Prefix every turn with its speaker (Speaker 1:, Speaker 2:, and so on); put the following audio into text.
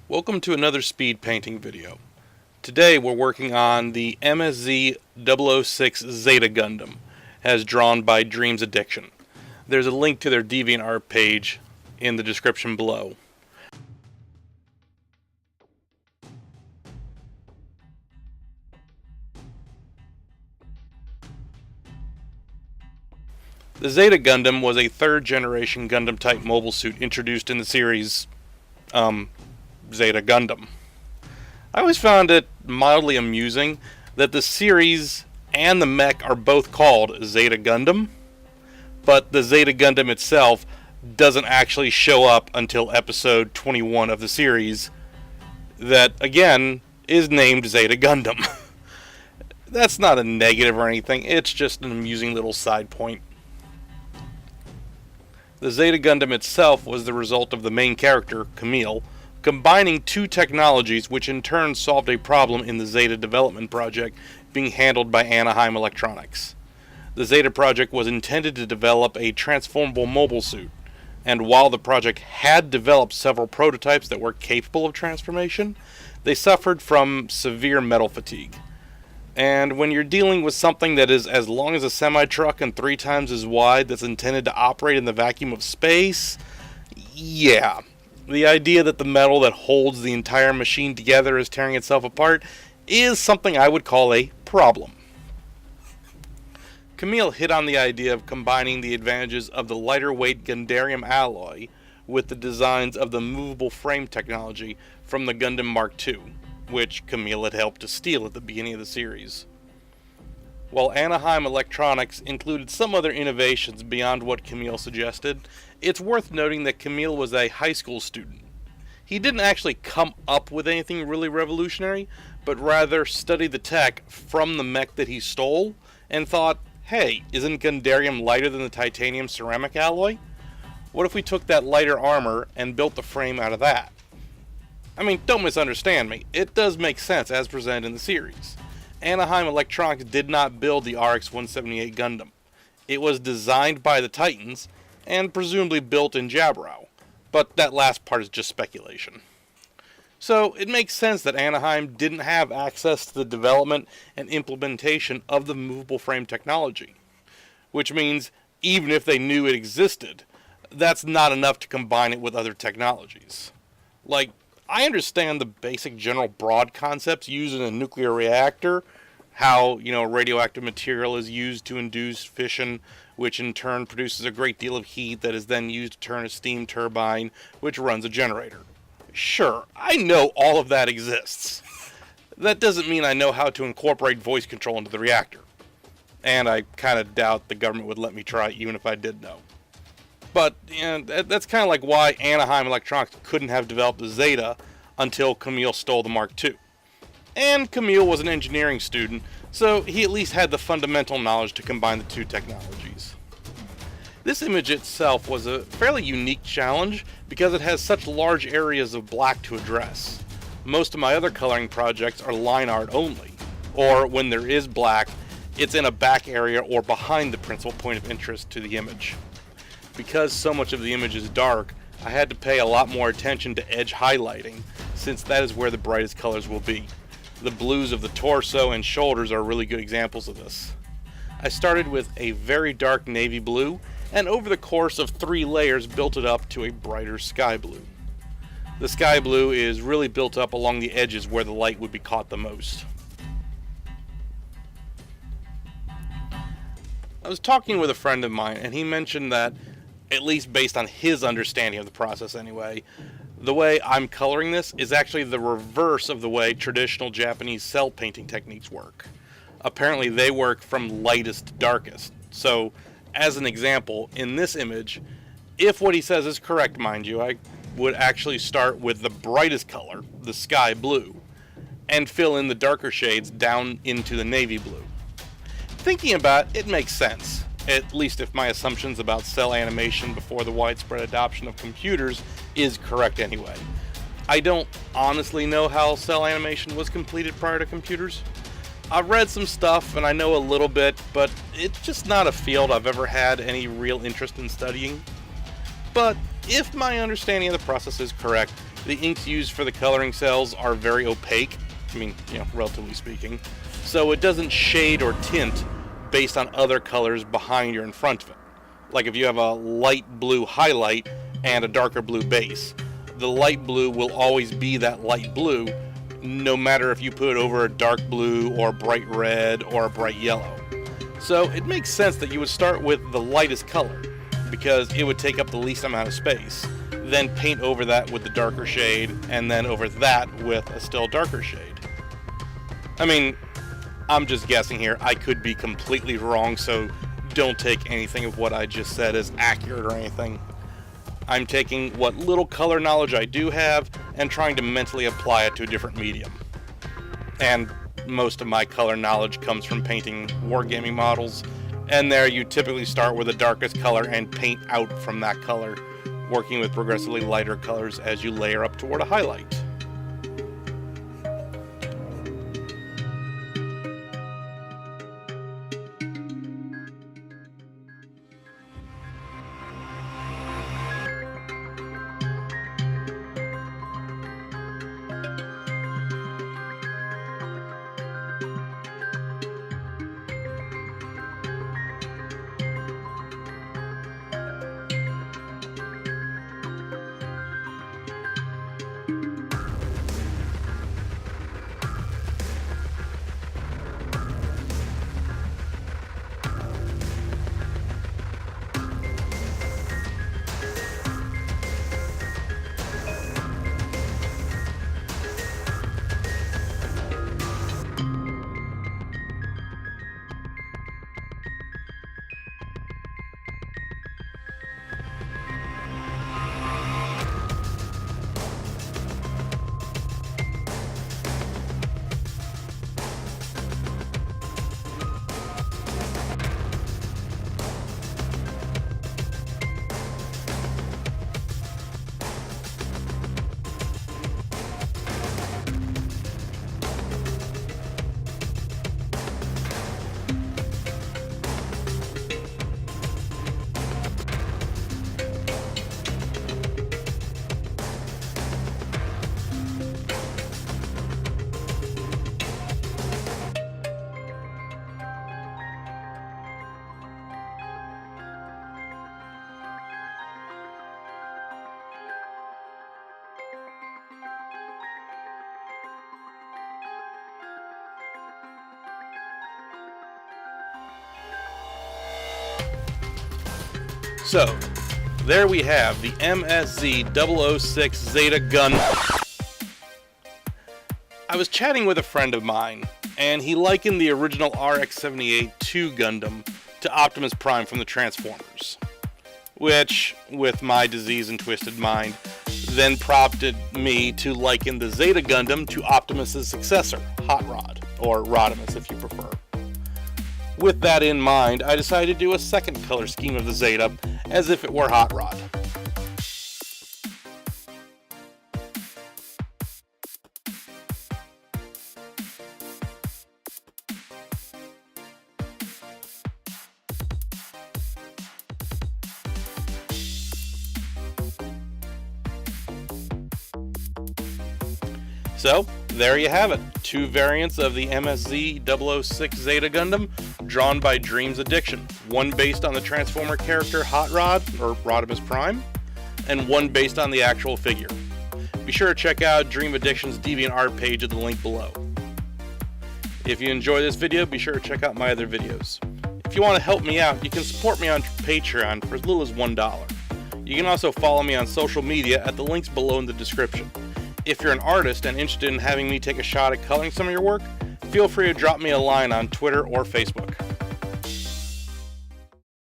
Speaker 1: Welcome to another speed painting video. Today we're working on the MSZ-006 Zeta Gundam, as drawn by DreamsAddiction. There's a link to their DeviantArt page in the description below. The Zeta Gundam was a third-generation Gundam-type mobile suit introduced in the series, Zeta Gundam. I always found it mildly amusing that the series and the mech are both called Zeta Gundam, but the Zeta Gundam itself doesn't actually show up until episode 21 of the series, that again is named Zeta Gundam. That's not a negative or anything, it's just an amusing little side point. The Zeta Gundam itself was the result of the main character, Camille, combining two technologies which in turn solved a problem in the Zeta development project being handled by Anaheim Electronics. The Zeta project was intended to develop a transformable mobile suit, and while the project had developed several prototypes that were capable of transformation, they suffered from severe metal fatigue. And when you're dealing with something that is as long as a semi-truck and 3 times as wide that's intended to operate in the vacuum of space, yeah. The idea that the metal that holds the entire machine together is tearing itself apart is something I would call a problem. Camille hit on the idea of combining the advantages of the lighter weight Gundam alloy with the designs of the movable frame technology from the Gundam Mark II, which Camille had helped to steal at the beginning of the series. While Anaheim Electronics included some other innovations beyond what Camille suggested, it's worth noting that Camille was a high school student. He didn't actually come up with anything really revolutionary, but rather studied the tech from the mech that he stole and thought, hey, isn't Gundam lighter than the titanium ceramic alloy? What if we took that lighter armor and built the frame out of that? I mean, don't misunderstand me, it does make sense as presented in the series. Anaheim Electronics did not build the RX-178 Gundam. It was designed by the Titans, and presumably built in Jabberwow, but that last part is just speculation. So it makes sense that Anaheim didn't have access to the development and implementation of the movable frame technology, which means even if they knew it existed, that's not enough to combine it with other technologies. Like, I understand the basic general broad concepts used in a nuclear reactor, how, radioactive material is used to induce fission, which in turn produces a great deal of heat that is then used to turn a steam turbine, which runs a generator. Sure, I know all of that exists. That doesn't mean I know how to incorporate voice control into the reactor. And I kind of doubt the government would let me try even if I did know. But that's kind of like why Anaheim Electronics couldn't have developed the Zeta until Camille stole the Mark II. And Camille was an engineering student, so he at least had the fundamental knowledge to combine the two technologies. This image itself was a fairly unique challenge because it has such large areas of black to address. Most of my other coloring projects are line art only, or when there is black, it's in a back area or behind the principal point of interest to the image. Because so much of the image is dark, I had to pay a lot more attention to edge highlighting, since that is where the brightest colors will be. The blues of the torso and shoulders are really good examples of this. I started with a very dark navy blue, and over the course of 3 layers built it up to a brighter sky blue. The sky blue is really built up along the edges where the light would be caught the most. I was talking with a friend of mine, and he mentioned that, at least based on his understanding of the process anyway, the way I'm coloring this is actually the reverse of the way traditional Japanese cell painting techniques work. Apparently they work from lightest to darkest. So, as an example, in this image, if what he says is correct, mind you, I would actually start with the brightest color, the sky blue, and fill in the darker shades down into the navy blue. Thinking about it, it makes sense. At least if my assumptions about cell animation before the widespread adoption of computers is correct anyway. I don't honestly know how cell animation was completed prior to computers. I've read some stuff and I know a little bit, but it's just not a field I've ever had any real interest in studying. But if my understanding of the process is correct, The inks used for the coloring cells are very opaque, relatively speaking, so it doesn't shade or tint based on other colors behind or in front of it. Like if you have a light blue highlight and a darker blue base, the light blue will always be that light blue, no matter if you put it over a dark blue or bright red or a bright yellow. So it makes sense that you would start with the lightest color, because it would take up the least amount of space, then paint over that with the darker shade, and then over that with a still darker shade. I'm just guessing here. I could be completely wrong, so don't take anything of what I just said as accurate or anything. I'm taking what little color knowledge I do have and trying to mentally apply it to a different medium. And most of my color knowledge comes from painting wargaming models, and there you typically start with the darkest color and paint out from that color, working with progressively lighter colors as you layer up toward a highlight. So, there we have the MSZ-006 Zeta Gundam. I was chatting with a friend of mine, and he likened the original RX-78-2 Gundam to Optimus Prime from the Transformers, which, with my diseased and twisted mind, then prompted me to liken the Zeta Gundam to Optimus's successor, Hot Rod, or Rodimus if you prefer. With that in mind, I decided to do a second color scheme of the Zeta, as if it were Hot Rod. So, there you have it. Two variants of the MSZ-006 Zeta Gundam, drawn by DreamsAddiction. One based on the Transformer character Hot Rod, or Rodimus Prime, and one based on the actual figure. Be sure to check out DreamAddiction's DeviantArt page at the link below. If you enjoy this video, be sure to check out my other videos. If you want to help me out, you can support me on Patreon for as little as $1. You can also follow me on social media at the links below in the description. If you're an artist and interested in having me take a shot at coloring some of your work, feel free to drop me a line on Twitter or Facebook.